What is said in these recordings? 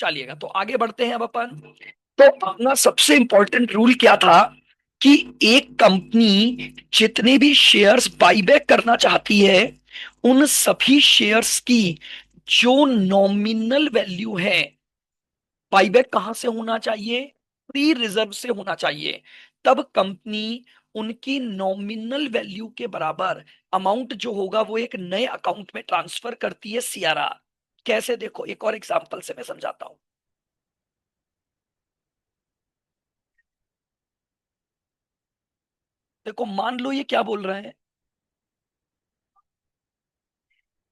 चलिएगा, तो आगे बढ़ते हैं अब अपन। तो अपना सबसे इंपॉर्टेंट रूल क्या था कि एक कंपनी जितने भी शेयर्स बाईबैक करना चाहती है, उन सभी शेयर्स की जो नॉमिनल वैल्यू है, बाईबैक कहां से होना चाहिए? फ्री रिजर्व से होना चाहिए। तब कंपनी उनकी नॉमिनल वैल्यू के बराबर अमाउंट जो होगा वो एक नए अकाउंट में ट्रांसफर करती है, सीआरआर। कैसे? देखो, एक और एग्जांपल से मैं समझाता हूं। देखो, मान लो ये क्या बोल रहे हैं,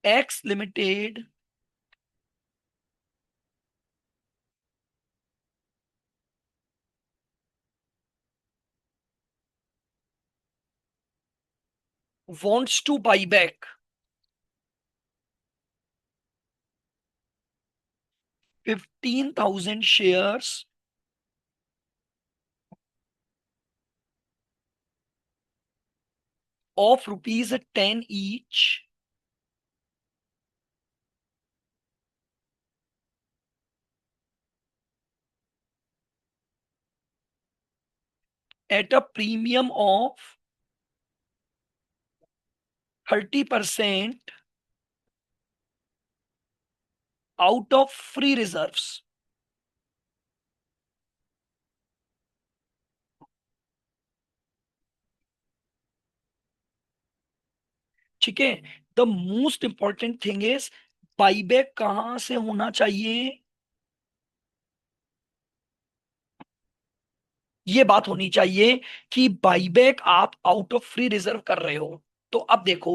x limited wants to buy back 15,000 shares of rupees 10 each at a premium of 30% out of free reserves। ठीक है। The most important thing is, buyback कहां से होना चाहिए? ये बात होनी चाहिए कि बाईबैक आप आउट ऑफ फ्री रिजर्व कर रहे हो। तो अब देखो,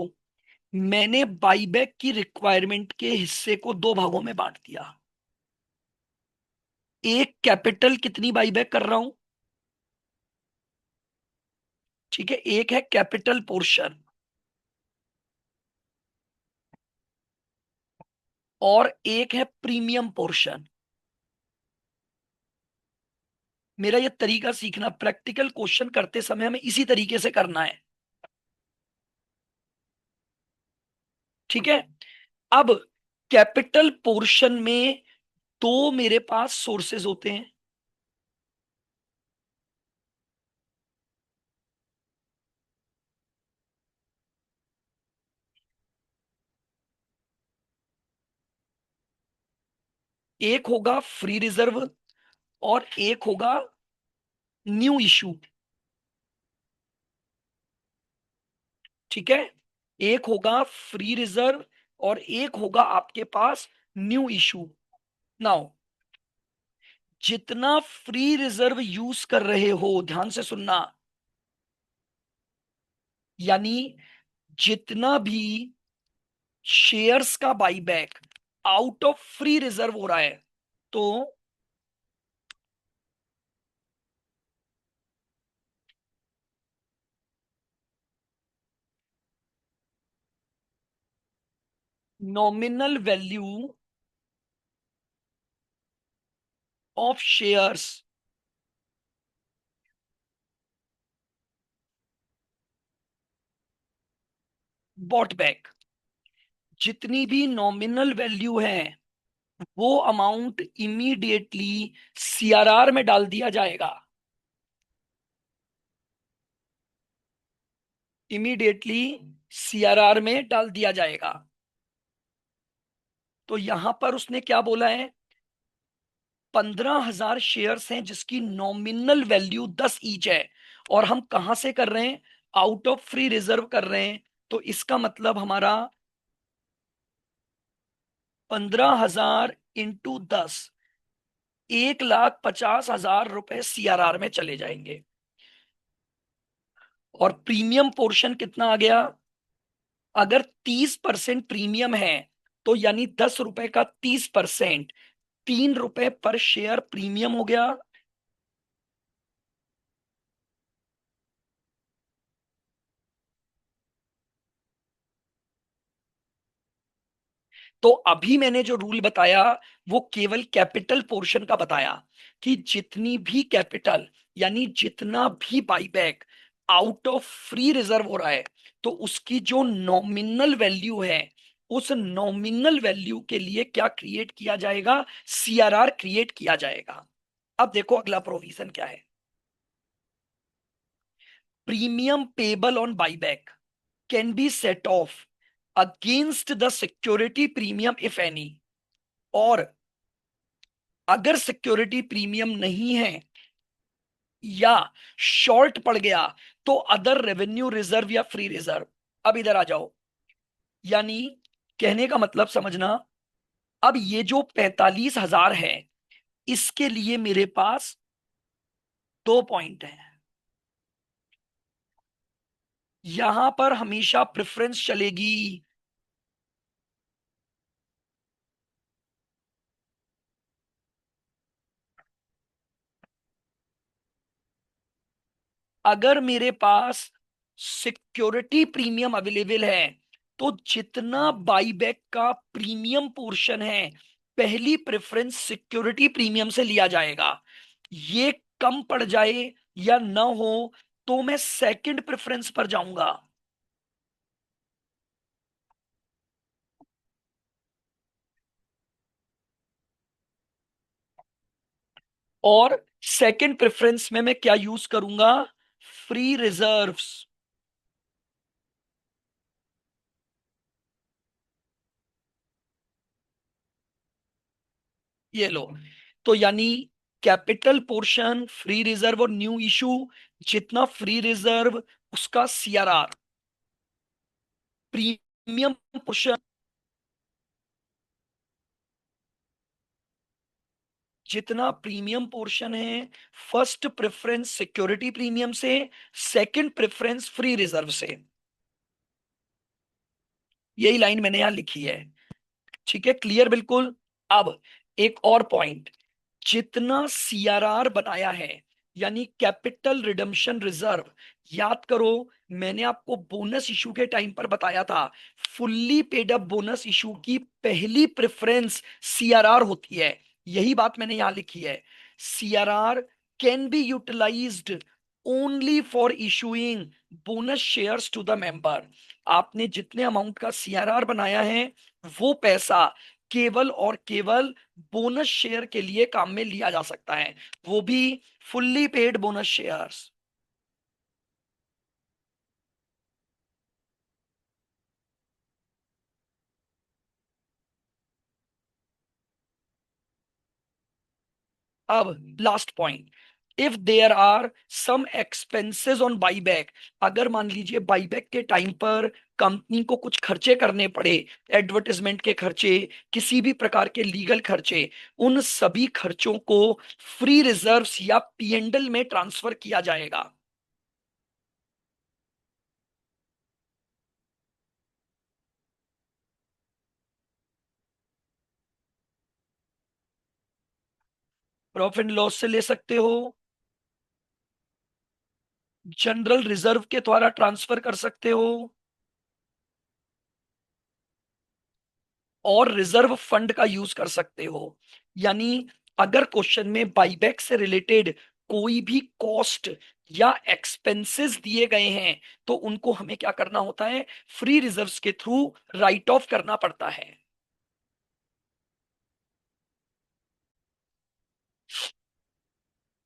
मैंने बाईबैक की रिक्वायरमेंट के हिस्से को दो भागों में बांट दिया। एक, कैपिटल कितनी बाईबैक कर रहा हूं, ठीक है, एक है कैपिटल पोर्शन, और एक है प्रीमियम पोर्शन। मेरा ये तरीका सीखना, प्रैक्टिकल क्वेश्चन करते समय हमें इसी तरीके से करना है। ठीक है। अब कैपिटल पोर्शन में दो मेरे पास सोर्सेज होते हैं। एक होगा फ्री रिजर्व और एक होगा न्यू इशू। ठीक है। एक होगा फ्री रिजर्व और एक होगा आपके पास न्यू इशू। नाउ, जितना फ्री रिजर्व यूज कर रहे हो, ध्यान से सुनना, यानी जितना भी शेयर्स का buyback out of free reserve हो रहा है, तो nominal value of shares bought back, जितनी भी नॉमिनल वैल्यू है वो अमाउंट इमीडिएटली सीआरआर में डाल दिया जाएगा। इमीडिएटली सीआरआर में डाल दिया जाएगा। तो यहां पर उसने क्या बोला है, 15,000 शेयर्स हैं जिसकी नॉमिनल वैल्यू 10 ईच है, और हम कहां से कर रहे हैं? आउट ऑफ फ्री रिजर्व कर रहे हैं। तो इसका मतलब हमारा 15,000 इंटू 10, 1,50,000 सीआरआर में चले जाएंगे। और प्रीमियम पोर्शन कितना आ गया? अगर 30% प्रीमियम है, तो यानी 10 रुपए का 30%, 3 रुपए पर शेयर प्रीमियम हो गया। तो अभी मैंने जो रूल बताया वो केवल कैपिटल पोर्शन का बताया, कि जितनी भी कैपिटल, यानी जितना भी buyback out of free reserve हो रहा है, तो उसकी जो नॉमिनल वैल्यू है उस नॉमिनल वैल्यू के लिए क्या क्रिएट किया जाएगा? सीआरआर क्रिएट किया जाएगा। अब देखो अगला प्रोविजन क्या है। Premium payable on buyback can be set of against the security premium if any. और अगर सिक्योरिटी प्रीमियम नहीं है या शॉर्ट पड़ गया तो अदर रेवेन्यू रिजर्व या फ्री रिजर्व। अब इधर आ जाओ। यानी कहने का मतलब समझना। अब ये जो 45,000 है, इसके लिए मेरे पास दो पॉइंट हैं। यहां पर हमेशा प्रेफरेंस चलेगी। अगर मेरे पास सिक्योरिटी प्रीमियम अवेलेबल है तो जितना बाईबैक का प्रीमियम पोर्शन है, पहली प्रेफरेंस सिक्योरिटी प्रीमियम से लिया जाएगा। ये कम पड़ जाए या ना हो तो मैं सेकंड प्रेफरेंस पर जाऊंगा। और सेकंड प्रेफरेंस में मैं क्या यूज करूंगा? Free reserves. ये लो। तो यानी कैपिटल पोर्शन, फ्री रिजर्व और न्यू इशू, जितना फ्री रिजर्व उसका सीआरआर, प्रीमियम पोर्शन, जितना प्रीमियम पोर्शन है फर्स्ट प्रेफरेंस सिक्योरिटी प्रीमियम से, सेकंड प्रेफरेंस फ्री रिजर्व से। यही लाइन मैंने यहां लिखी है। ठीक है, क्लियर बिल्कुल। अब एक और पॉइंट, जितना सीआरआर बनाया है यानी कैपिटल रिडम्पशन रिजर्व, याद करो मैंने आपको बोनस इशू के टाइम पर बताया था, fully paid up bonus issue की पहली प्रेफरेंस सीआरआर होती है। यही बात मैंने यहां लिखी है। CRR can be utilised only for issuing bonus shares to the member. आपने जितने अमाउंट का सीआरआर बनाया है वो पैसा केवल और केवल बोनस शेयर के लिए काम में लिया जा सकता है, वो भी फुल्ली पेड बोनस शेयर्स। अब last point, if there are some expenses on buyback. अगर मान लीजिए बाईबैक के टाइम पर कंपनी को कुछ खर्चे करने पड़े, एडवर्टाइजमेंट के खर्चे, किसी भी प्रकार के लीगल खर्चे, उन सभी खर्चों को फ्री रिजर्व्स या पीएनडल में ट्रांसफर किया जाएगा। प्रॉफिट लॉस से ले सकते हो, जनरल रिजर्व के द्वारा ट्रांसफर कर सकते हो, और रिजर्व फंड का यूज कर सकते हो। यानी अगर क्वेश्चन में बाईबैक से रिलेटेड कोई भी कॉस्ट या एक्सपेंसेस दिए गए हैं तो उनको हमें क्या करना होता है? फ्री रिजर्व्स के थ्रू राइट ऑफ करना पड़ता है।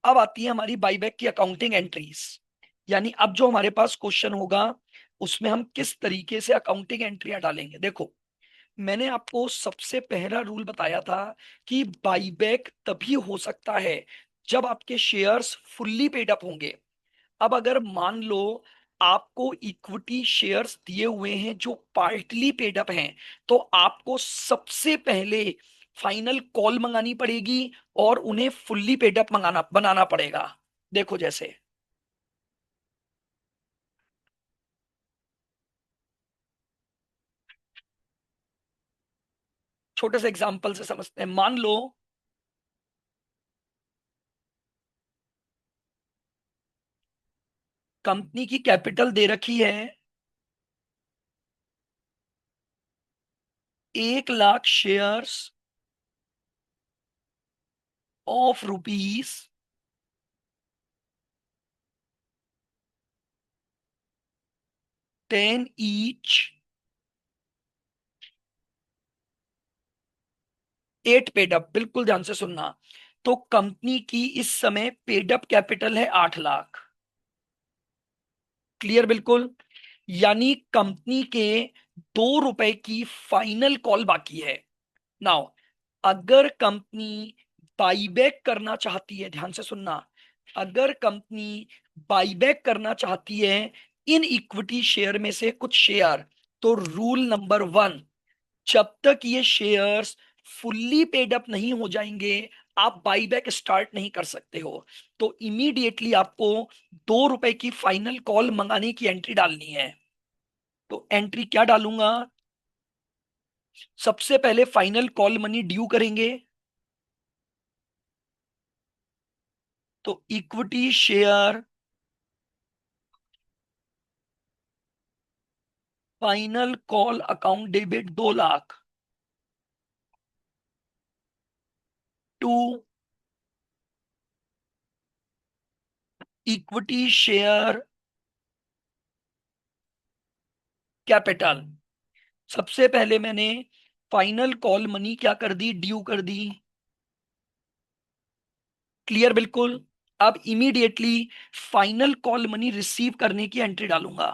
अब आती है हमारी बाईबैक की अकाउंटिंग एंट्रीज। यानी अब जो हमारे पास क्वेश्चन होगा उसमें हम किस तरीके से अकाउंटिंग एंट्रियां डालेंगे। देखो, मैंने आपको सबसे पहला रूल बताया था कि बाईबैक तभी हो सकता है जब आपके शेयर्स फुल्ली पेड अप होंगे। अब अगर मान लो आपको इक्विटी शेयर्स दिए हुए हैं जो पार्टली पेड अप हैं, तो आपको सबसे पहले फाइनल कॉल मंगानी पड़ेगी और उन्हें फुल्ली पेड अप मंगाना बनाना पड़ेगा। देखो जैसे छोटे से एग्जांपल से समझते हैं। मान लो कंपनी की कैपिटल दे रखी है 1 lakh shares of rupees 10 each 8 paid up, बिल्कुल ध्यान से सुनना। तो कंपनी की इस समय पेडअप कैपिटल है 8 लाख। क्लियर बिल्कुल। यानी कंपनी के 2 रुपए की फाइनल कॉल बाकी है। नाउ अगर कंपनी बाईबैक करना चाहती है, ध्यान से सुनना, अगर कंपनी बाईबैक करना चाहती है इन इक्विटी शेयर में से कुछ शेयर, तो रूल नंबर 1, जब तक ये शेयर्स फुल्ली पेड अप नहीं हो जाएंगे आप बाईबैक स्टार्ट नहीं कर सकते हो। तो इमीडिएटली आपको 2 रुपए की फाइनल कॉल मंगाने की एंट्री डालनी है। तो एंट्री क्या डालूंगा? सबसे पहले फाइनल कॉल मनी ड्यू करेंगे। तो equity share final call account debit 2 lakh to equity share capital. सबसे पहले मैंने फाइनल कॉल मनी क्या कर दी? ड्यू कर दी। क्लियर बिल्कुल। अब immediately final call money receive करने की एंट्री डालूंगा।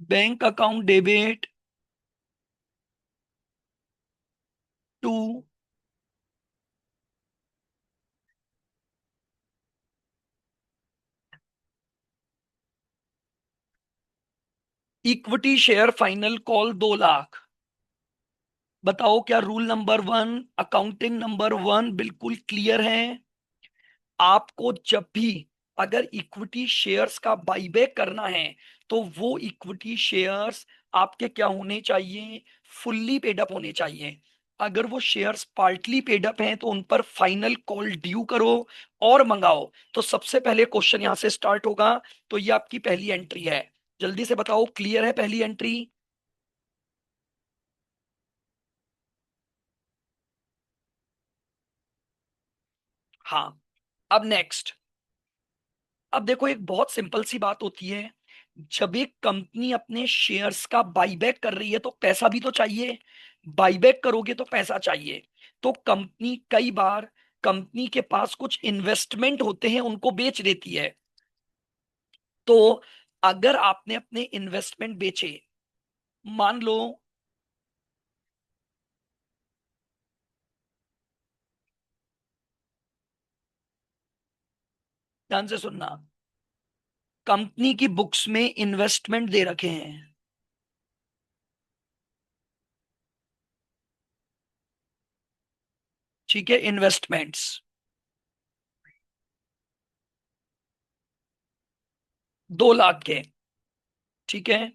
Bank account debit to equity share final call 2 lakh. बताओ क्या रूल नंबर 1, अकाउंटिंग नंबर 1 बिल्कुल क्लियर है? आपको जब भी अगर इक्विटी शेयर्स का बाईबैक करना है तो वो इक्विटी शेयर्स आपके क्या होने चाहिए? फुल्ली पेड अप होने चाहिए। अगर वो शेयर्स पार्टली पेड अप हैं तो उन पर फाइनल कॉल ड्यू करो और मंगाओ। तो सबसे पहले क्वेश्चन यहां से स्टार्ट होगा। तो ये आपकी पहली एंट्री है। जल्दी से बताओ, क्लियर है पहली एंट्री? हाँ। अब नेक्स्ट, अब देखो एक बहुत सिंपल सी बात होती है। जब एक कंपनी अपने शेयर्स का बाईबैक कर रही है तो पैसा भी तो चाहिए। बाईबैक करोगे तो पैसा चाहिए। तो कंपनी कई बार, कंपनी के पास कुछ इन्वेस्टमेंट होते हैं उनको बेच देती है। तो अगर आपने अपने इन्वेस्टमेंट बेचे, मान लो, ध्यान से सुनना, कंपनी की बुक्स में इन्वेस्टमेंट दे रखे हैं। ठीक है, इन्वेस्टमेंट्स 2 लाख के। ठीक है।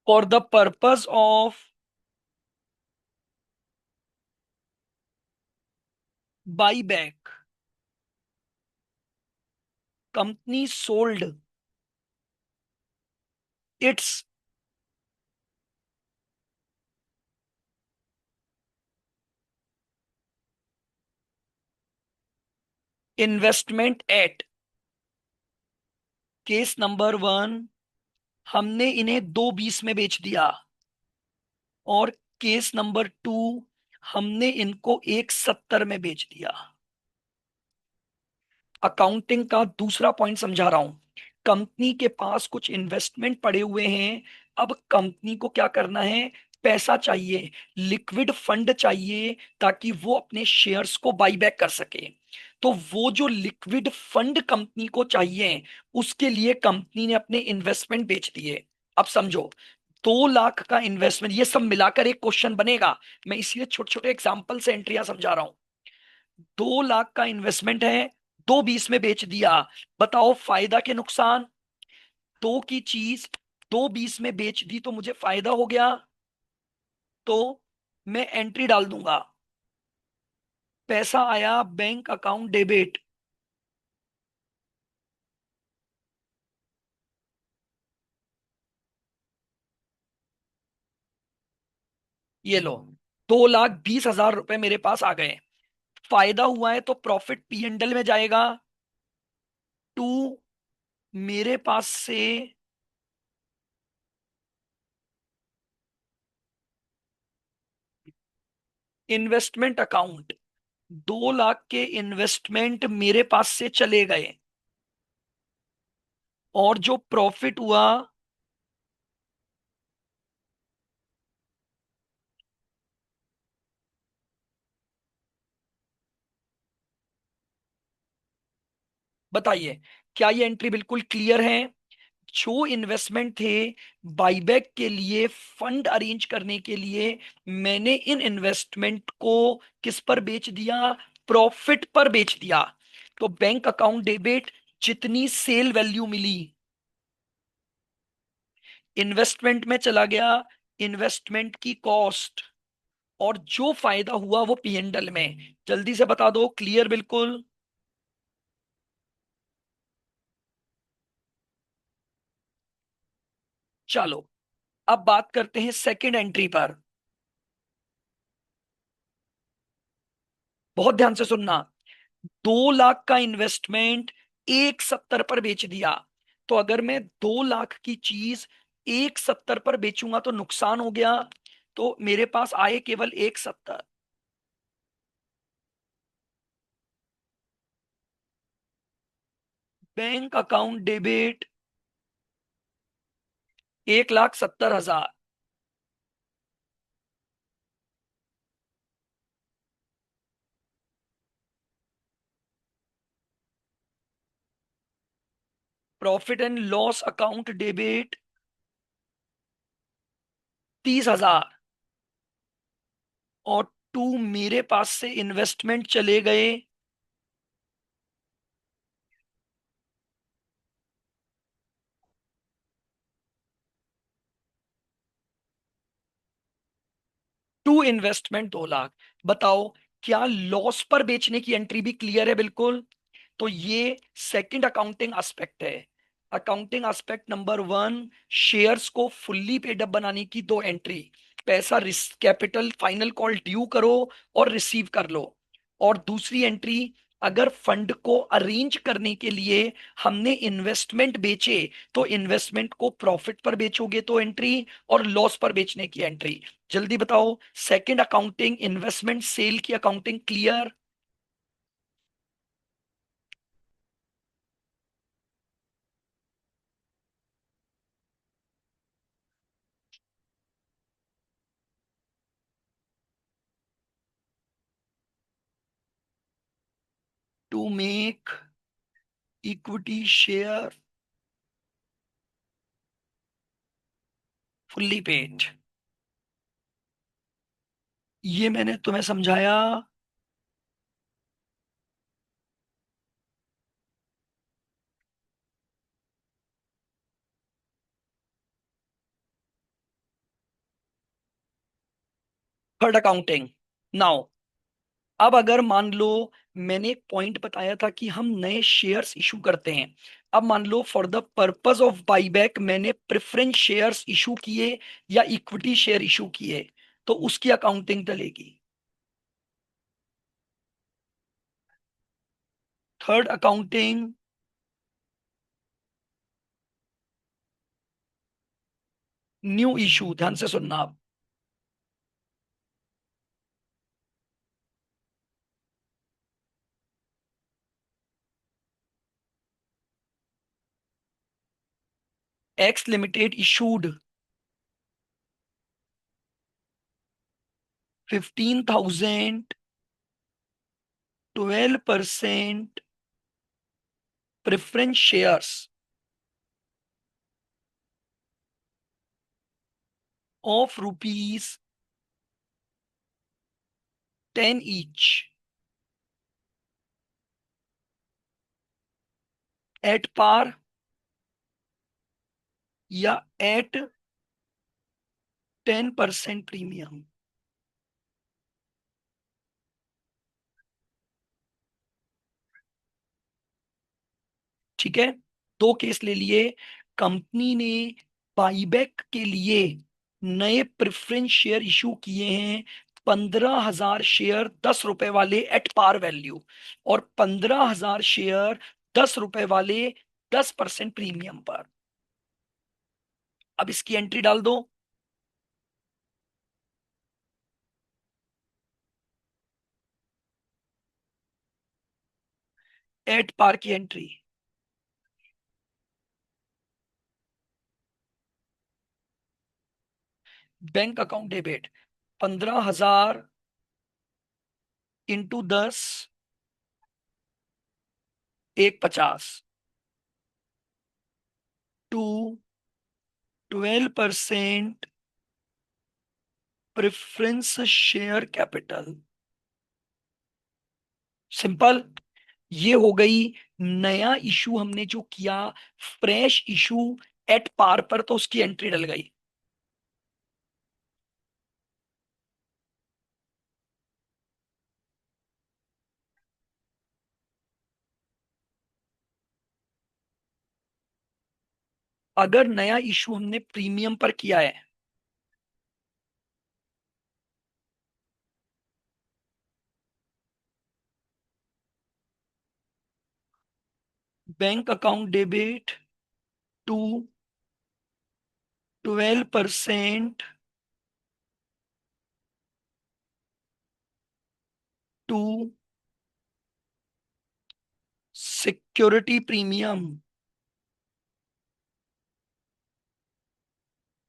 For the purpose of buyback company sold it's investment at, case number 1, हमने इन्हें 2.20 में बेच दिया। और केस नंबर 2, हमने इनको 1.70 में बेच दिया। अकाउंटिंग का दूसरा पॉइंट समझा रहा हूं। कंपनी के पास कुछ इन्वेस्टमेंट पड़े हुए हैं। अब कंपनी को क्या करना है? पैसा चाहिए, लिक्विड फंड चाहिए, ताकि वो अपने शेयर्स को बाईबैक कर सके। तो वो जो लिक्विड फंड कंपनी को चाहिए, उसके लिए कंपनी ने अपने इन्वेस्टमेंट बेच दिए। अब समझो, 2 लाख का इन्वेस्टमेंट, ये सब मिलाकर एक क्वेश्चन बनेगा। मैं इसलिए छोटे छोटे एग्जाम्पल से एंट्रियां समझा रहा हूं। 2 लाख का इन्वेस्टमेंट है, 2.20 में बेच दिया। बताओ फायदा के नुकसान? दो की चीज 2.20 में बेच दी तो मुझे फायदा हो गया। तो मैं एंट्री डाल दूंगा, पैसा आया बैंक अकाउंट डेबिट। ये लो, 2,20,000 रुपए मेरे पास आ गए। फायदा हुआ है तो प्रॉफिट P&L में जाएगा। टू, मेरे पास से इन्वेस्टमेंट अकाउंट, 2 लाख के इन्वेस्टमेंट मेरे पास से चले गए, और जो प्रॉफिट हुआ, बताइए क्या ये एंट्री बिल्कुल क्लियर है? जो इन्वेस्टमेंट थे बाईबैक के लिए, फंड अरेंज करने के लिए, मैंने इन इन्वेस्टमेंट को किस पर बेच दिया? प्रॉफिट पर बेच दिया। तो बैंक अकाउंट डेबिट, जितनी सेल वैल्यू मिली इन्वेस्टमेंट में चला गया, इन्वेस्टमेंट की कॉस्ट, और जो फायदा हुआ वो P&L में। जल्दी से बता दो, क्लियर बिल्कुल? चलो, अब बात करते हैं सेकंड एंट्री पर। बहुत ध्यान से सुनना। 2 लाख का इन्वेस्टमेंट 1,70 पर बेच दिया। तो अगर मैं 2 लाख की चीज 1,70 पर बेचूंगा तो नुकसान हो गया। तो मेरे पास आए केवल 1,70। Bank account debit 1,70,000। Profit and loss account debit 30,000। और टू, मेरे पास से इन्वेस्टमेंट चले गए टू, इन्वेस्टमेंट 2 लाख। बताओ क्या लॉस पर बेचने की एंट्री भी क्लियर है बिल्कुल? तो ये सेकंड अकाउंटिंग एस्पेक्ट है। अकाउंटिंग एस्पेक्ट नंबर 1, शेयर्स को फुल्ली पेड अप बनाने की 2 एंट्री। पैसा risk capital final call due करो और रिसीव कर लो। और दूसरी एंट्री, अगर फंड को अरेंज करने के लिए हमने इन्वेस्टमेंट बेचे, तो इन्वेस्टमेंट को प्रॉफिट पर बेचोगे तो एंट्री, और लॉस पर बेचने की एंट्री। जल्दी बताओ, सेकंड अकाउंटिंग इन्वेस्टमेंट सेल की accounting clear? To make equity share fully paid, ये मैंने तुम्हें समझाया। Third accounting. नाउ, अब अगर मान लो, मैंने एक पॉइंट बताया था कि हम नए शेयर्स इशू करते हैं। अब मान लो for the purpose of buyback मैंने प्रेफरेंस शेयर्स इशू किए या इक्विटी शेयर इशू किए, तो उसकी अकाउंटिंग डलेगी। थर्ड अकाउंटिंग, न्यू इशू, ध्यान से सुनना आप। X limited issued 15,000 12% preference shares of rupees 10 each, at par या एट 10% प्रीमियम। ठीक है, 2 केस ले लिए। कंपनी ने बाईबैक के लिए नए प्रेफरेंस शेयर इशू किए हैं 15,000 शेयर 10 रुपए वाले एट पार वैल्यू, और 15,000 शेयर 10 रुपए वाले 10% प्रीमियम पर। अब इसकी एंट्री डाल दो। एट पार की entry. Bank account debit 15,000 into 10, 150 to 12% preference share capital. Simple. ये हो गई नया इशू हमने जो किया, फ्रेश इशू एट पार पर, तो उसकी एंट्री डल गई। अगर नया इशू हमने प्रीमियम पर किया है, bank account debit to 12% to security premium.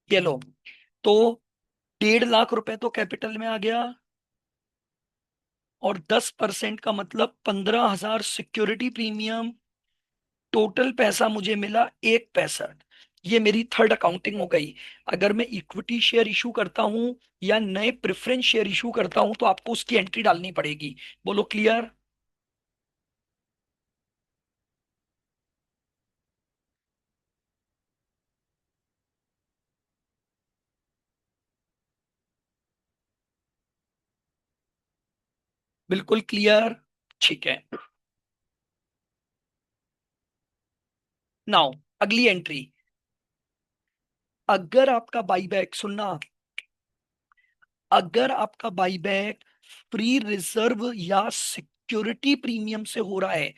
ये लो। तो 1.5 लाख रुपए तो कैपिटल में आ गया, और 10% का मतलब 15,000 सिक्योरिटी प्रीमियम। टोटल पैसा मुझे मिला 1 पैसा। ये मेरी थर्ड अकाउंटिंग हो गई। अगर मैं इक्विटी शेयर इशू करता हूं या नए प्रेफरेंस शेयर इशू करता हूं, तो आपको उसकी एंट्री डालनी पड़ेगी। बोलो क्लियर। बिल्कुल क्लियर। ठीक है। नाउ अगली एंट्री। अगर आपका बाईबैक, सुनना, अगर आपका बाईबैक फ्री रिजर्व या सिक्योरिटी प्रीमियम से हो रहा है,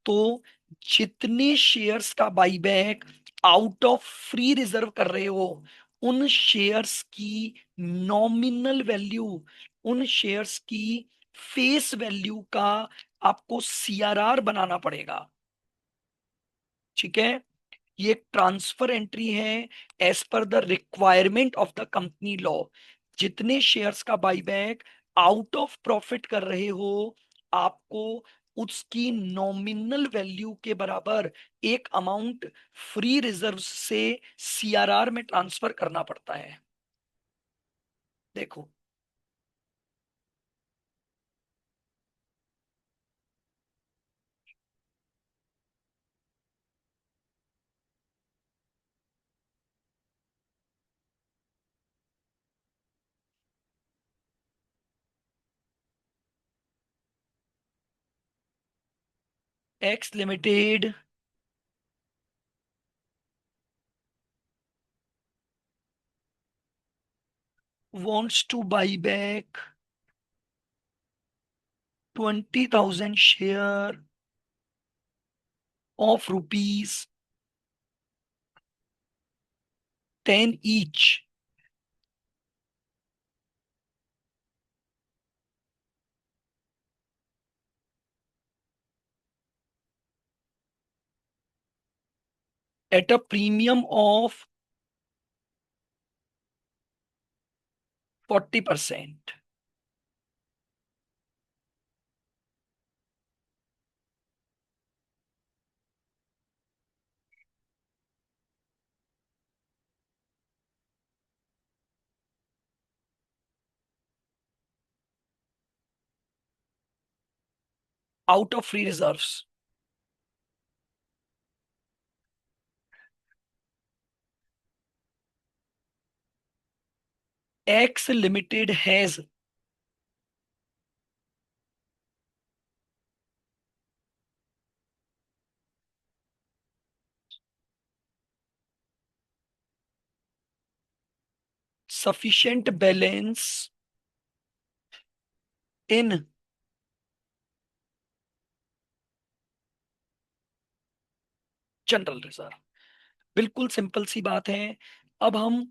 तो जितने शेयर्स का buyback out of free reserve कर रहे हो, उन शेयर्स की नॉमिनल वैल्यू, उन शेयर्स की फेस वैल्यू का आपको सीआरआर बनाना पड़ेगा। ठीक है। ये एक ट्रांसफर एंट्री है as per the requirement of the company law. जितने शेयर्स का बाईबैक आउट ऑफ प्रॉफिट कर रहे हो, आपको उसकी नॉमिनल वैल्यू के बराबर एक अमाउंट फ्री रिजर्व से सीआरआर में ट्रांसफर करना पड़ता है। देखो। X limited wants to buy back 20,000 share of rupees 10 each at a premium of 40% out of free reserves. X Limited has sufficient balance in general reserve. बिल्कुल simple सी बात है। अब हम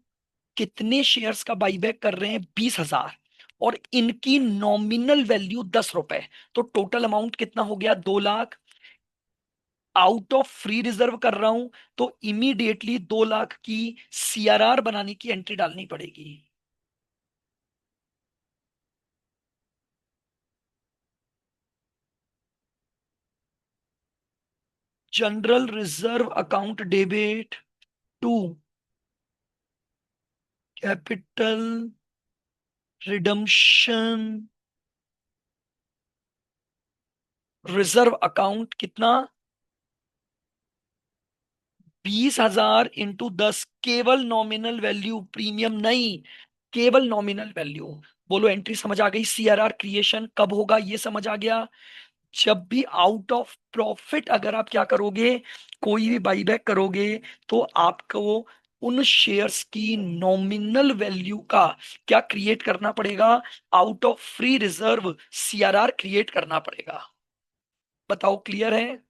कितने शेयर्स का बाईबैक कर रहे हैं? 20,000। और इनकी नॉमिनल वैल्यू 10 रुपए। तो टोटल अमाउंट कितना हो गया? 2 lakh. Out of free reserve कर रहा हूं, तो इमीडिएटली 2 लाख की सीआरआर बनाने की एंट्री डालनी पड़ेगी। General reserve account debit to capital redemption reserve account कितना? 20,000 × 10, केवल नॉमिनल वैल्यू, प्रीमियम नहीं, केवल नॉमिनल वैल्यू। बोलो एंट्री समझ आ गई? सीआरआर क्रिएशन कब होगा ये समझ आ गया? जब भी आउट ऑफ प्रॉफिट अगर आप क्या करोगे, कोई भी बाईबैक करोगे, तो आपको उन शेयर्स की नॉमिनल वैल्यू का क्या क्रिएट करना पड़ेगा? Out of free reserve CRR create करना पड़ेगा। बताओ, क्लियर है?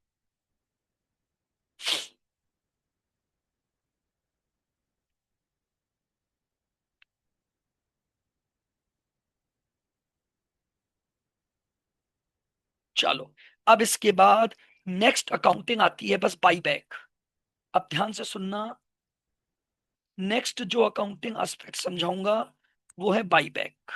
चलो, अब इसके बाद नेक्स्ट अकाउंटिंग आती है बस बाईबैक। अब ध्यान से सुनना। नेक्स्ट जो अकाउंटिंग एस्पेक्ट समझाऊंगा वो है बाईबैक।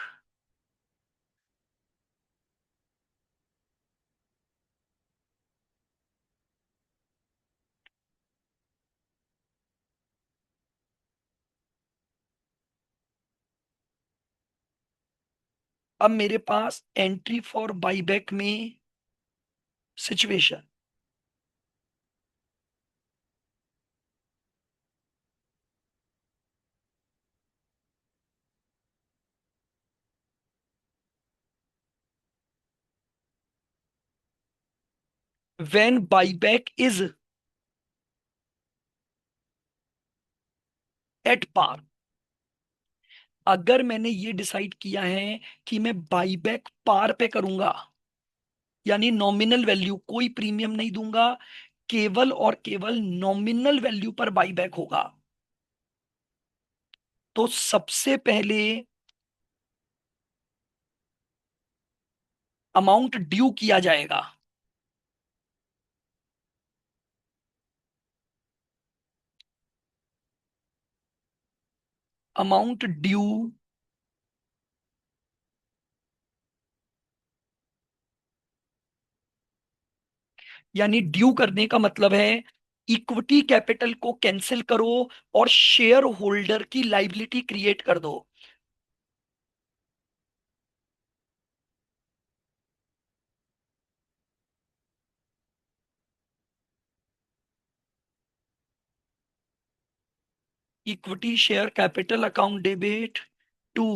अब मेरे पास एंट्री फॉर बाईबैक में situation. When buyback is at par. अगर मैंने ये डिसाइड किया है कि मैं बाईबैक पार पे करूंगा, यानी नॉमिनल वैल्यू, कोई प्रीमियम नहीं दूंगा, केवल और केवल नॉमिनल वैल्यू पर बाईबैक होगा, तो सबसे पहले अमाउंट ड्यू किया जाएगा। अमाउंट ड्यू यानी ड्यू करने का मतलब है इक्विटी कैपिटल को कैंसिल करो और शेयर होल्डर की लाइबिलिटी क्रिएट कर दो। Equity share capital account debit to.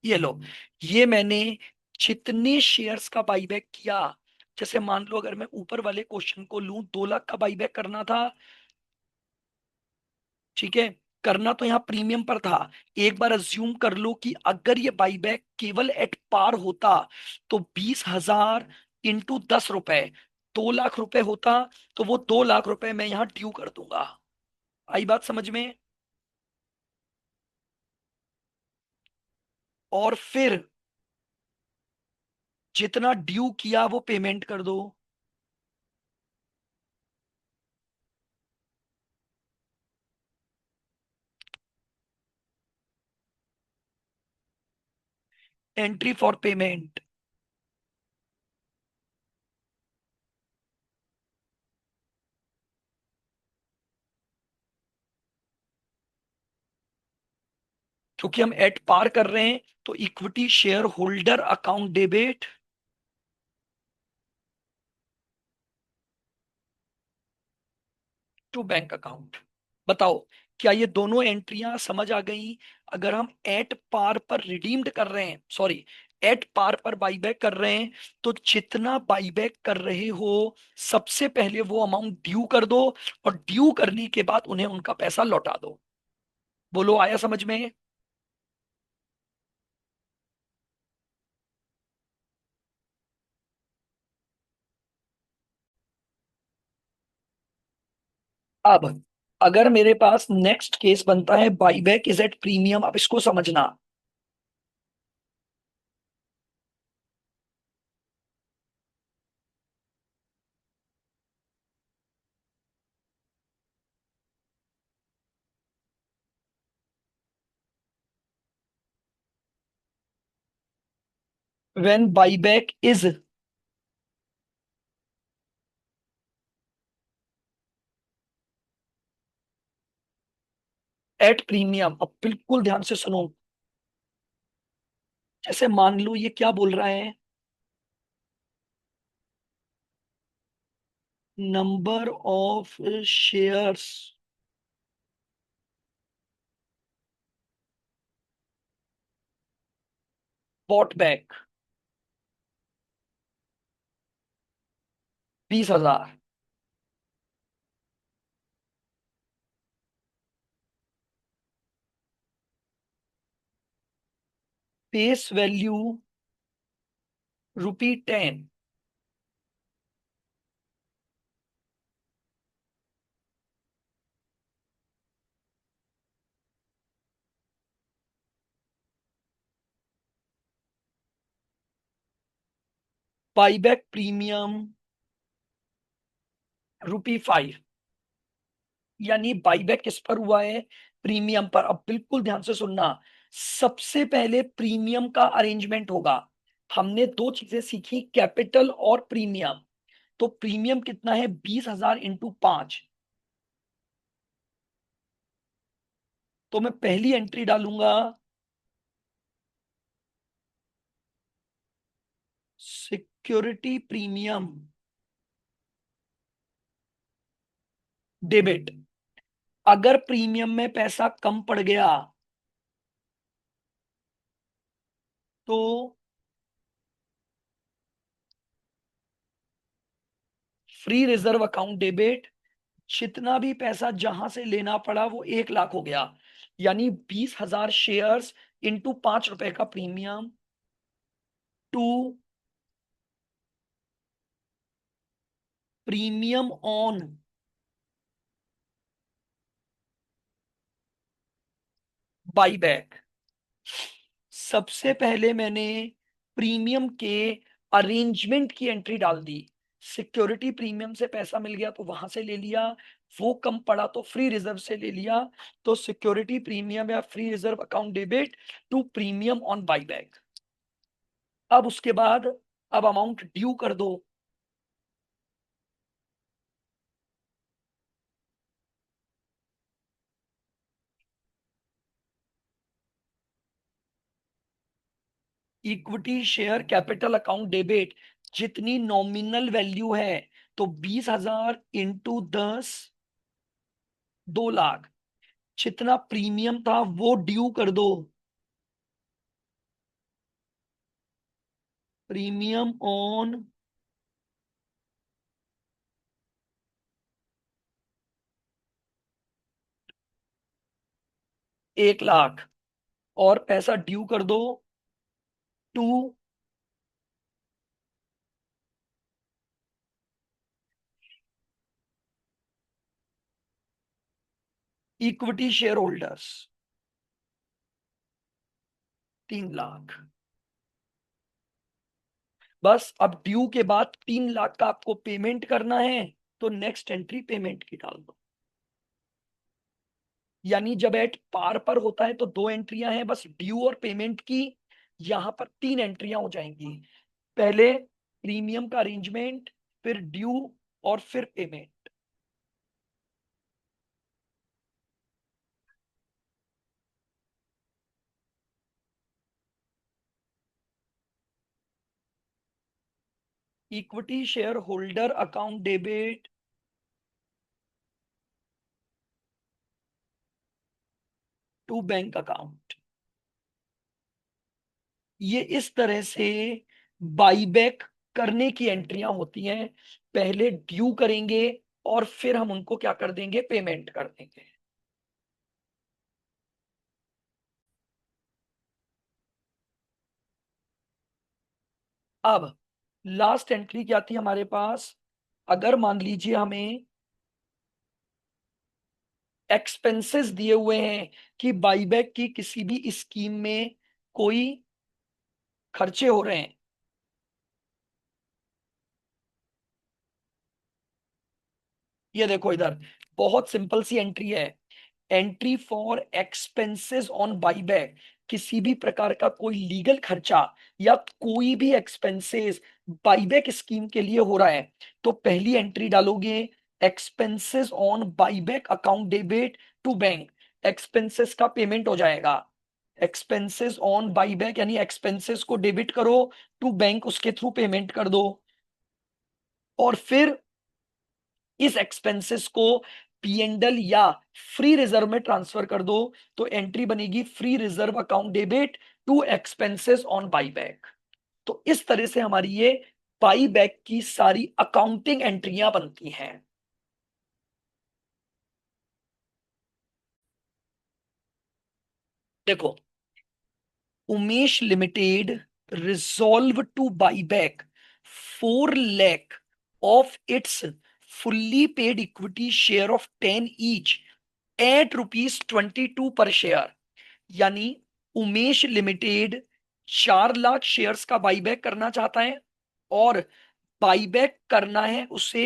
ये लो, ये मैंने जितने शेयर्स का बाईबैक किया, जैसे मान लो अगर मैं ऊपर वाले क्वेश्चन को लूं, 2 लाख का बाईबैक करना था, ठीक है, करना तो यहाँ प्रीमियम पर था। एक बार अज्यूम कर लो कि अगर ये बाईबैक केवल एट पार होता, तो 20,000 × 10 रुपए 2 लाख रुपए होता। तो वो 2 लाख रुपए मैं यहाँ ड्यू कर दूंगा। आई बात समझ में? और फिर जितना ड्यू किया वो पेमेंट कर दो। Entry for payment. क्योंकि हम एट पार कर रहे हैं, तो equity shareholder account debit to bank account. बताओ, क्या ये दोनों एंट्रियां समझ आ गई? अगर हम एट पार पर रिडीम्ड कर रहे हैं, सॉरी, एट पार पर बाईबैक कर रहे हैं, तो जितना बाईबैक कर रहे हो सबसे पहले वो अमाउंट ड्यू कर दो, और ड्यू करने के बाद उन्हें उनका पैसा लौटा दो। बोलो, आया समझ में? अब अगर मेरे पास नेक्स्ट केस बनता है बाईबैक इज एट प्रीमियम, अब इसको समझना। When buyback is at premium, अब बिल्कुल ध्यान से सुनो। जैसे मान लो ये क्या बोल रहा है, number of shares bought back 20,000। Face value ₹10। Buyback premium ₹5। यानी बाईबैक किस पर हुआ है? प्रीमियम पर। अब बिल्कुल ध्यान से सुनना, सबसे पहले प्रीमियम का अरेंजमेंट होगा। हमने दो चीजें सीखी, कैपिटल और प्रीमियम। तो प्रीमियम कितना है? 20,000 इंटू 5। तो मैं पहली एंट्री डालूंगा, सिक्योरिटी प्रीमियम डेबिट। अगर प्रीमियम में पैसा कम पड़ गया तो फ्री रिजर्व अकाउंट डेबिट। जितना भी पैसा जहां से लेना पड़ा वो 1 लाख हो गया। यानी 20,000 शेयर्स इंटू ₹5 का premium, to premium on buyback. सबसे पहले मैंने प्रीमियम के अरेंजमेंट की एंट्री डाल दी। सिक्योरिटी प्रीमियम से पैसा मिल गया तो वहां से ले लिया, वो कम पड़ा तो फ्री रिजर्व से ले लिया। तो सिक्योरिटी प्रीमियम या free reserve account debit to premium on buyback. अब उसके बाद अब अमाउंट ड्यू कर दो। Equity share capital account debit, जितनी नॉमिनल वैल्यू है, तो 20,000 इंटू 10, 2 लाख। जितना प्रीमियम था वो ड्यू कर दो, प्रीमियम ऑन 1 लाख, और पैसा ड्यू कर दो to equity shareholders, 3 lakh. बस अब ड्यू के बाद 3 लाख का आपको पेमेंट करना है, तो नेक्स्ट एंट्री पेमेंट की डाल दो। यानी जब एट पार पर होता है तो दो एंट्रियां हैं बस, ड्यू और पेमेंट की। यहां पर 3 एंट्रियां हो जाएंगी। पहले प्रीमियम का अरेंजमेंट, फिर ड्यू, और फिर payment. Equity shareholder account debit to bank account. ये इस तरह से बाईबैक करने की एंट्रियां होती हैं। पहले ड्यू करेंगे और फिर हम उनको क्या कर देंगे, पेमेंट कर देंगे। अब लास्ट एंट्री क्या थी हमारे पास? अगर मान लीजिए हमें एक्सपेंसेस दिए हुए हैं कि बाईबैक की किसी भी स्कीम में कोई खर्चे हो रहे हैं। ये देखो इधर, बहुत सिंपल सी एंट्री है। Entry for expenses on buyback, किसी भी प्रकार का कोई लीगल खर्चा या कोई भी एक्सपेंसेस बाईबैक स्कीम के लिए हो रहा है, तो पहली एंट्री डालोगे, expenses on buyback account debit to bank. Expenses का पेमेंट हो जाएगा। एक्सपेंसेस ऑन बाईबैक यानी एक्सपेंसेस को डेबिट करो, टू बैंक उसके थ्रू पेमेंट कर दो। और फिर इस एक्सपेंसेस को पीएनडल या फ्री रिजर्व में ट्रांसफर कर दो, तो एंट्री बनेगी free reserve account debit to expenses on buyback. तो इस तरह से हमारी ये बाईबैक की सारी अकाउंटिंग एंट्रियां बनती हैं। देखो, Umesh limited resolved to buyback 4 lakh of its fully paid equity share of 10 each at ₹22 per share. यानी उमेश लिमिटेड 4 लाख शेयर्स का बाईबैक करना चाहता है, और बाईबैक करना है उसे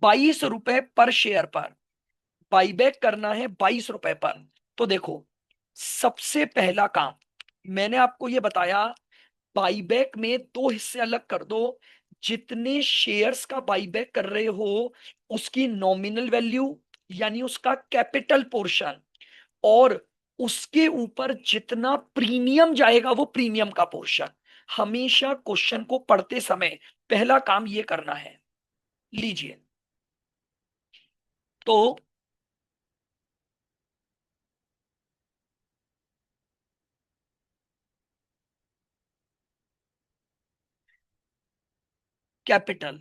22 रुपए पर शेयर पर। बाईबैक करना है 22 रुपए पर। तो देखो, सबसे पहला काम मैंने आपको ये बताया, बाईबैक में दो हिस्से अलग कर दो। जितने शेयर्स का बाईबैक कर रहे हो उसकी नॉमिनल वैल्यू यानी उसका कैपिटल पोर्शन, और उसके ऊपर जितना प्रीमियम जाएगा वो प्रीमियम का पोर्शन। हमेशा क्वेश्चन को पढ़ते समय पहला काम ये करना है। लीजिए, तो कैपिटल,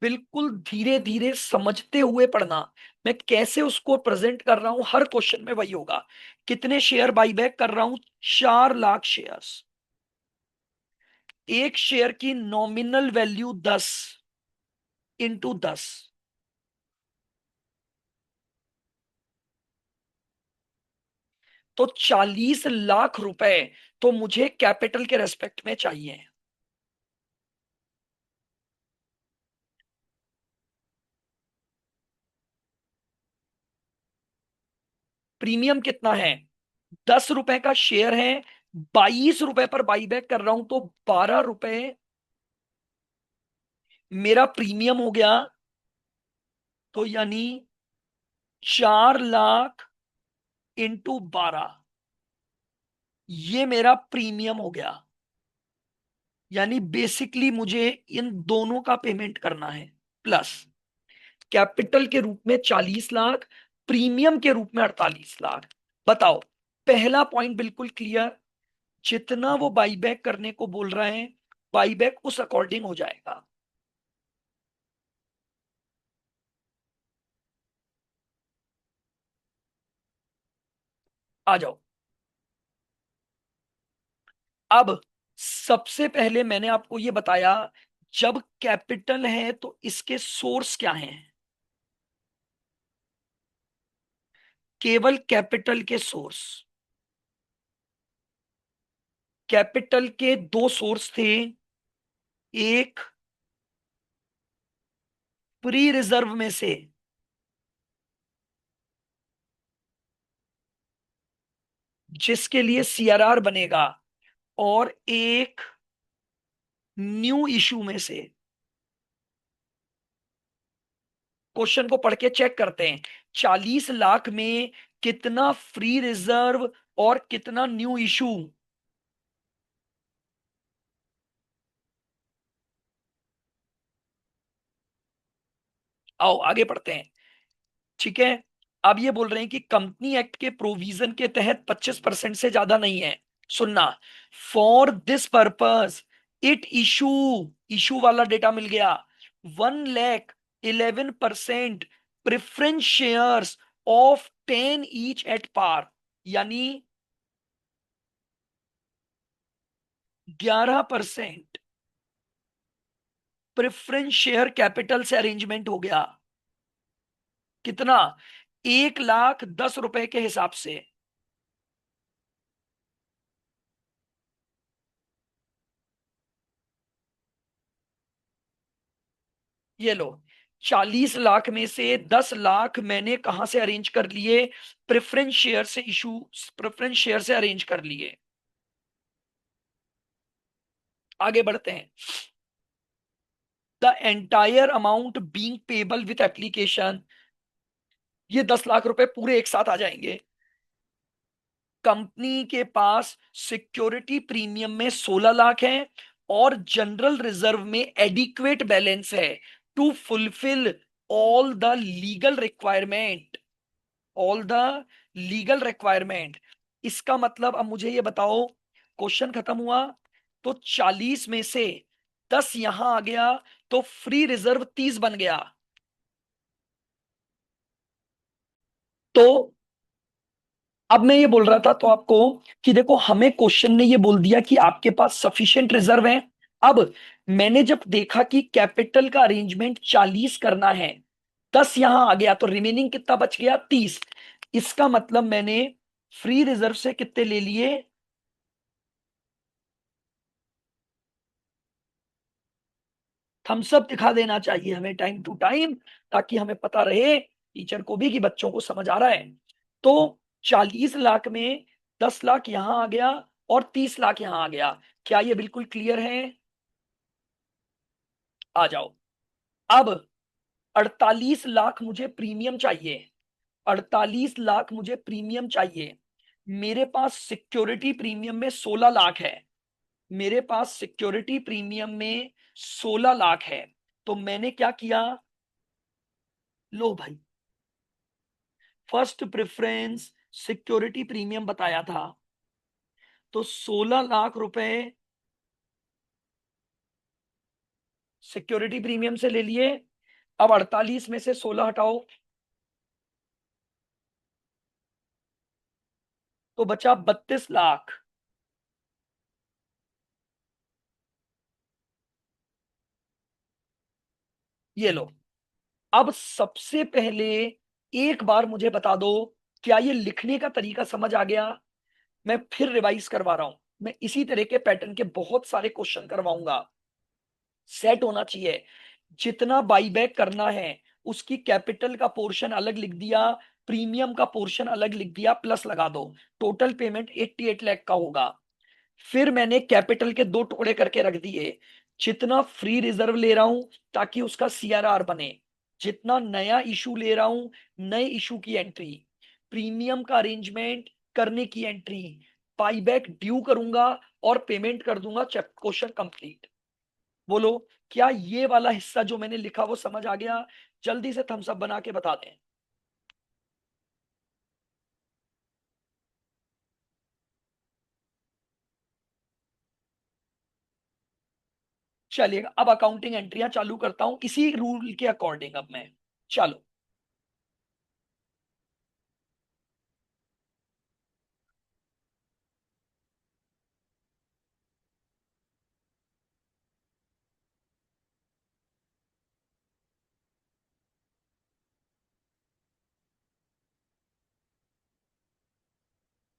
बिल्कुल धीरे धीरे समझते हुए पढ़ना। मैं कैसे उसको प्रेजेंट कर रहा हूं, हर क्वेश्चन में वही होगा। कितने शेयर बाईबैक कर रहा हूं? 4 लाख शेयर्स। एक शेयर की नॉमिनल वैल्यू 10 इंटू 10, तो 40 लाख रुपए तो मुझे कैपिटल के रेस्पेक्ट में चाहिए। प्रीमियम कितना है? 10 रुपए का शेयर है, 22 रुपए पर बाईबैक कर रहा हूं, तो 12 रुपए मेरा प्रीमियम हो गया। तो यानी 4 लाख इंटू 12, ये मेरा प्रीमियम हो गया। यानी बेसिकली मुझे इन दोनों का पेमेंट करना है, प्लस कैपिटल के रूप में 40 लाख, प्रीमियम के रूप में 48 लाख। बताओ, पहला पॉइंट बिल्कुल क्लियर। जितना वो बाईबैक करने को बोल रहे हैं, बाईबैक उस अकॉर्डिंग हो जाएगा। आ जाओ। अब सबसे पहले मैंने आपको ये बताया, जब कैपिटल है तो इसके सोर्स क्या हैं? केवल कैपिटल के सोर्स। कैपिटल के दो सोर्स थे, एक प्री रिजर्व में से, जिसके लिए सीआरआर बनेगा, और एक न्यू इशू में से। क्वेश्चन को पढ़ के चेक करते हैं, 40 लाख में कितना फ्री रिजर्व और कितना न्यू इशू। आओ आगे पढ़ते हैं। ठीक है। अब ये बोल रहे हैं कि कंपनी एक्ट के प्रोविजन के तहत 25% से ज्यादा नहीं है। सुनना, for this purpose it issue, issue वाला डेटा मिल गया, 1,11% preference shares of 10 each at par, यानी 11% प्रेफरेंस शेयर कैपिटल से अरेंजमेंट हो गया। कितना? 1,10,000 रुपए के हिसाब से। ये लो, 40 लाख में से 10 लाख मैंने कहां से अरेंज कर लिए? प्रेफरेंस शेयर से इशू, प्रेफरेंस शेयर से अरेंज कर लिए। आगे बढ़ते हैं। The entire amount being payable with application, ये 10 लाख रुपए पूरे एक साथ आ जाएंगे। कंपनी के पास सिक्योरिटी प्रीमियम में 16 लाख है और जनरल रिजर्व में एडिक्वेट बैलेंस है to fulfil all the legal requirement, all the legal requirement. इसका मतलब अब मुझे ये बताओ, क्वेश्चन खत्म हुआ तो 40 में से 10 यहां आ गया, तो फ्री रिजर्व 30 बन गया। तो अब मैं ये बोल रहा था तो आपको कि देखो, हमें क्वेश्चन ने ये बोल दिया कि आपके पास सफिशिएंट रिजर्व है। अब मैंने जब देखा कि कैपिटल का अरेंजमेंट 40 करना है, 10 यहां आ गया, तो रिमेनिंग कितना बच गया? 30। इसका मतलब मैंने फ्री रिजर्व से कितने ले लिए? थम्स अप दिखा देना चाहिए हमें टाइम टू टाइम, ताकि हमें पता रहे टीचर को भी कि बच्चों को समझ आ रहा है। तो 40 लाख में 10 लाख यहां आ गया और 30 लाख यहां आ गया। क्या ये बिल्कुल क्लियर है? आ जाओ। अब 48 लाख मुझे प्रीमियम चाहिए, 48 लाख मुझे प्रीमियम चाहिए। मेरे पास सिक्योरिटी प्रीमियम में 16 लाख है, मेरे पास सिक्योरिटी प्रीमियम में 16 लाख है। तो मैंने क्या किया? लो भाई, फर्स्ट प्रेफरेंस सिक्योरिटी प्रीमियम बताया था, तो 16 लाख रुपए सिक्योरिटी प्रीमियम से ले लिए। अब 48 में से 16 हटाओ, तो बचा 32 लाख। ये लो। अब सबसे पहले एक बार मुझे बता दो, क्या ये लिखने का तरीका समझ आ गया? मैं फिर रिवाइज करवा रहा हूं, मैं इसी तरह के पैटर्न के बहुत सारे क्वेश्चन करवाऊंगा। सेट होना चाहिए। जितना बाईबैक करना है उसकी कैपिटल का पोर्शन अलग लिख दिया, प्रीमियम का पोर्शन अलग लिख दिया, प्लस लगा दो, टोटल पेमेंट 88 लाख का होगा। फिर मैंने कैपिटल के दो टुकड़े करके रख दिए, जितना फ्री रिजर्व ले रहा हूं ताकि उसका सीआरआर बने, जितना नया इशू ले रहा हूं नए इशू की एंट्री, प्रीमियम का अरेंजमेंट करने की एंट्री, बाईबैक ड्यू करूंगा और पेमेंट कर दूंगा, क्वेश्चन कंप्लीट। बोलो, क्या ये वाला हिस्सा जो मैंने लिखा वो समझ आ गया? जल्दी से थम्स अप बना के बता दें। चलिएगा, अब अकाउंटिंग एंट्रियां चालू करता हूं इसी रूल के अकॉर्डिंग। अब मैं, चलो,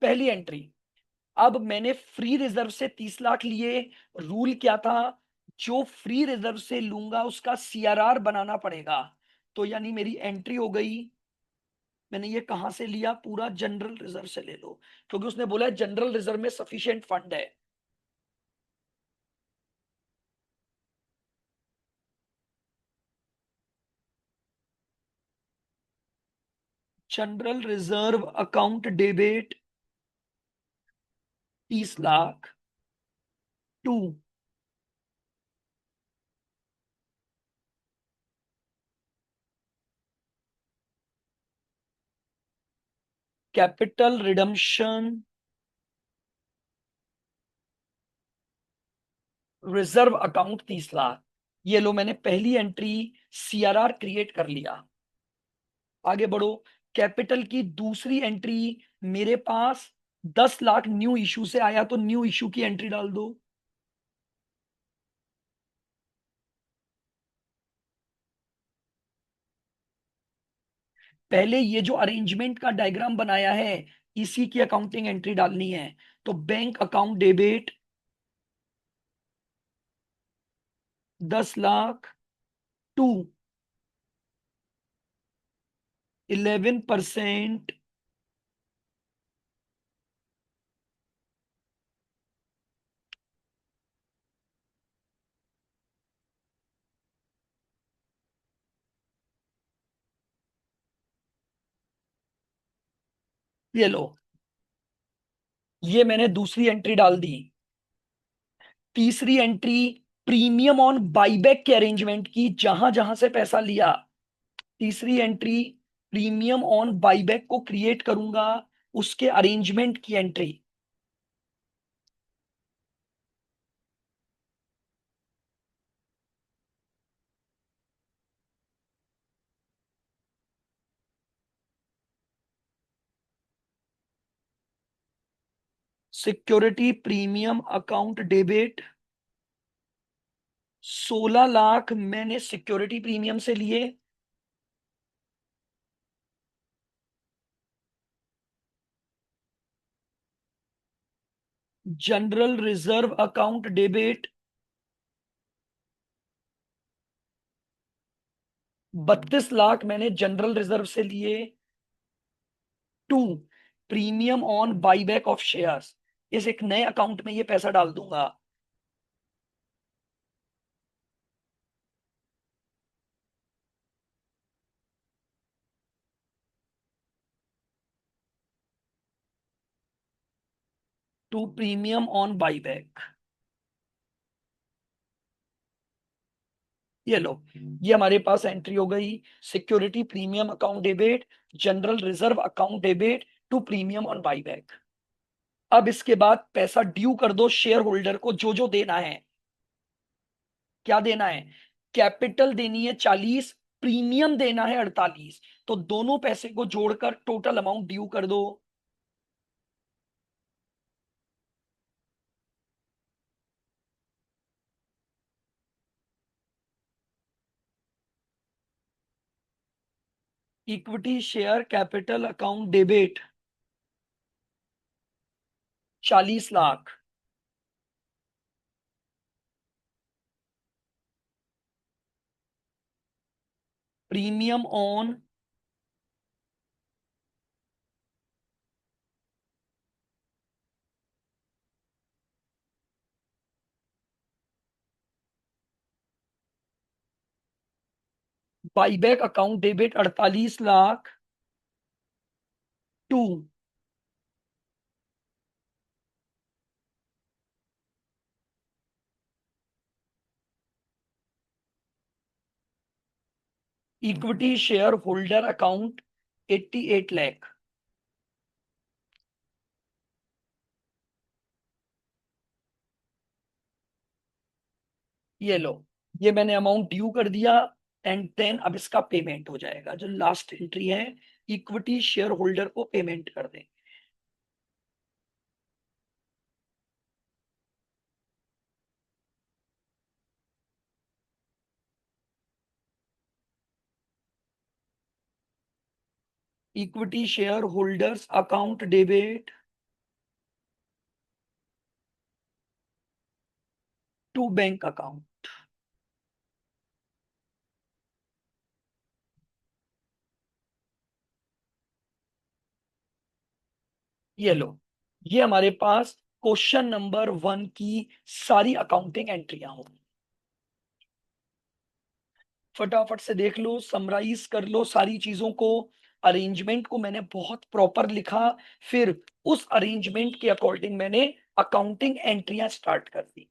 पहली एंट्री। अब मैंने फ्री रिजर्व से 30 लाख लिए। रूल क्या था? जो फ्री रिजर्व से लूंगा उसका सीआरआर बनाना पड़ेगा। तो यानी मेरी एंट्री हो गई, मैंने ये कहां से लिया? पूरा जनरल रिजर्व से ले लो, क्योंकि उसने बोला है जनरल रिजर्व में सफिशिएंट फंड है। General reserve account debit 30 lakh to capital redemption, reserve account 30 lakh. ये लो, मैंने पहली एंट्री सीआरआर क्रिएट कर लिया। आगे बढ़ो। कैपिटल की दूसरी एंट्री मेरे पास 10 लाख न्यू इशू से आया, तो न्यू इशू की एंट्री डाल दो। पहले ये जो अरेंजमेंट का डायग्राम बनाया है, इसी की अकाउंटिंग एंट्री डालनी है। तो bank account debit 10 lakh to 11%। ये लो, ये मैंने दूसरी एंट्री डाल दी। तीसरी एंट्री प्रीमियम ऑन बाईबैक के अरेंजमेंट की, जहां जहां से पैसा लिया। तीसरी एंट्री प्रीमियम ऑन बाईबैक को क्रिएट करूंगा, उसके अरेंजमेंट की entry. Security premium account debit 16 lakh मैंने सिक्योरिटी प्रीमियम से लिए। General reserve account debit 32 lakh मैंने जनरल रिजर्व से लिए। To premium on buyback of shares, इस एक नए अकाउंट में ये पैसा डाल दूंगा। To premium on buyback. ये लो, ये हमारे पास एंट्री हो गई। Security premium account debit, general reserve account debit to premium on buyback. अब इसके बाद पैसा ड्यू कर दो शेयर होल्डर को, जो जो देना है। क्या देना है? कैपिटल देनी है 40, प्रीमियम देना है 48। तो दोनों पैसे को जोड़कर टोटल अमाउंट ड्यू कर दो। Equity share capital account debit 40 lakh. Premium on buyback account debit 48 lakh to equity shareholder account 88 lakh. ये लो, ये मैंने अमाउंट ड्यू कर दिया। एंड देन अब इसका पेमेंट हो जाएगा। जो लास्ट एंट्री है, इक्विटी शेयर होल्डर को पेमेंट कर दें। Equity shareholders account debit to bank account. ये लो, ये हमारे पास क्वेश्चन नंबर 1 की सारी अकाउंटिंग एंट्रियां होंगी। फटाफट से देख लो, समराइज कर लो सारी चीजों को। अरेंजमेंट को मैंने बहुत प्रॉपर लिखा, फिर उस अरेंजमेंट के अकॉर्डिंग मैंने अकाउंटिंग एंट्रियां स्टार्ट कर दी।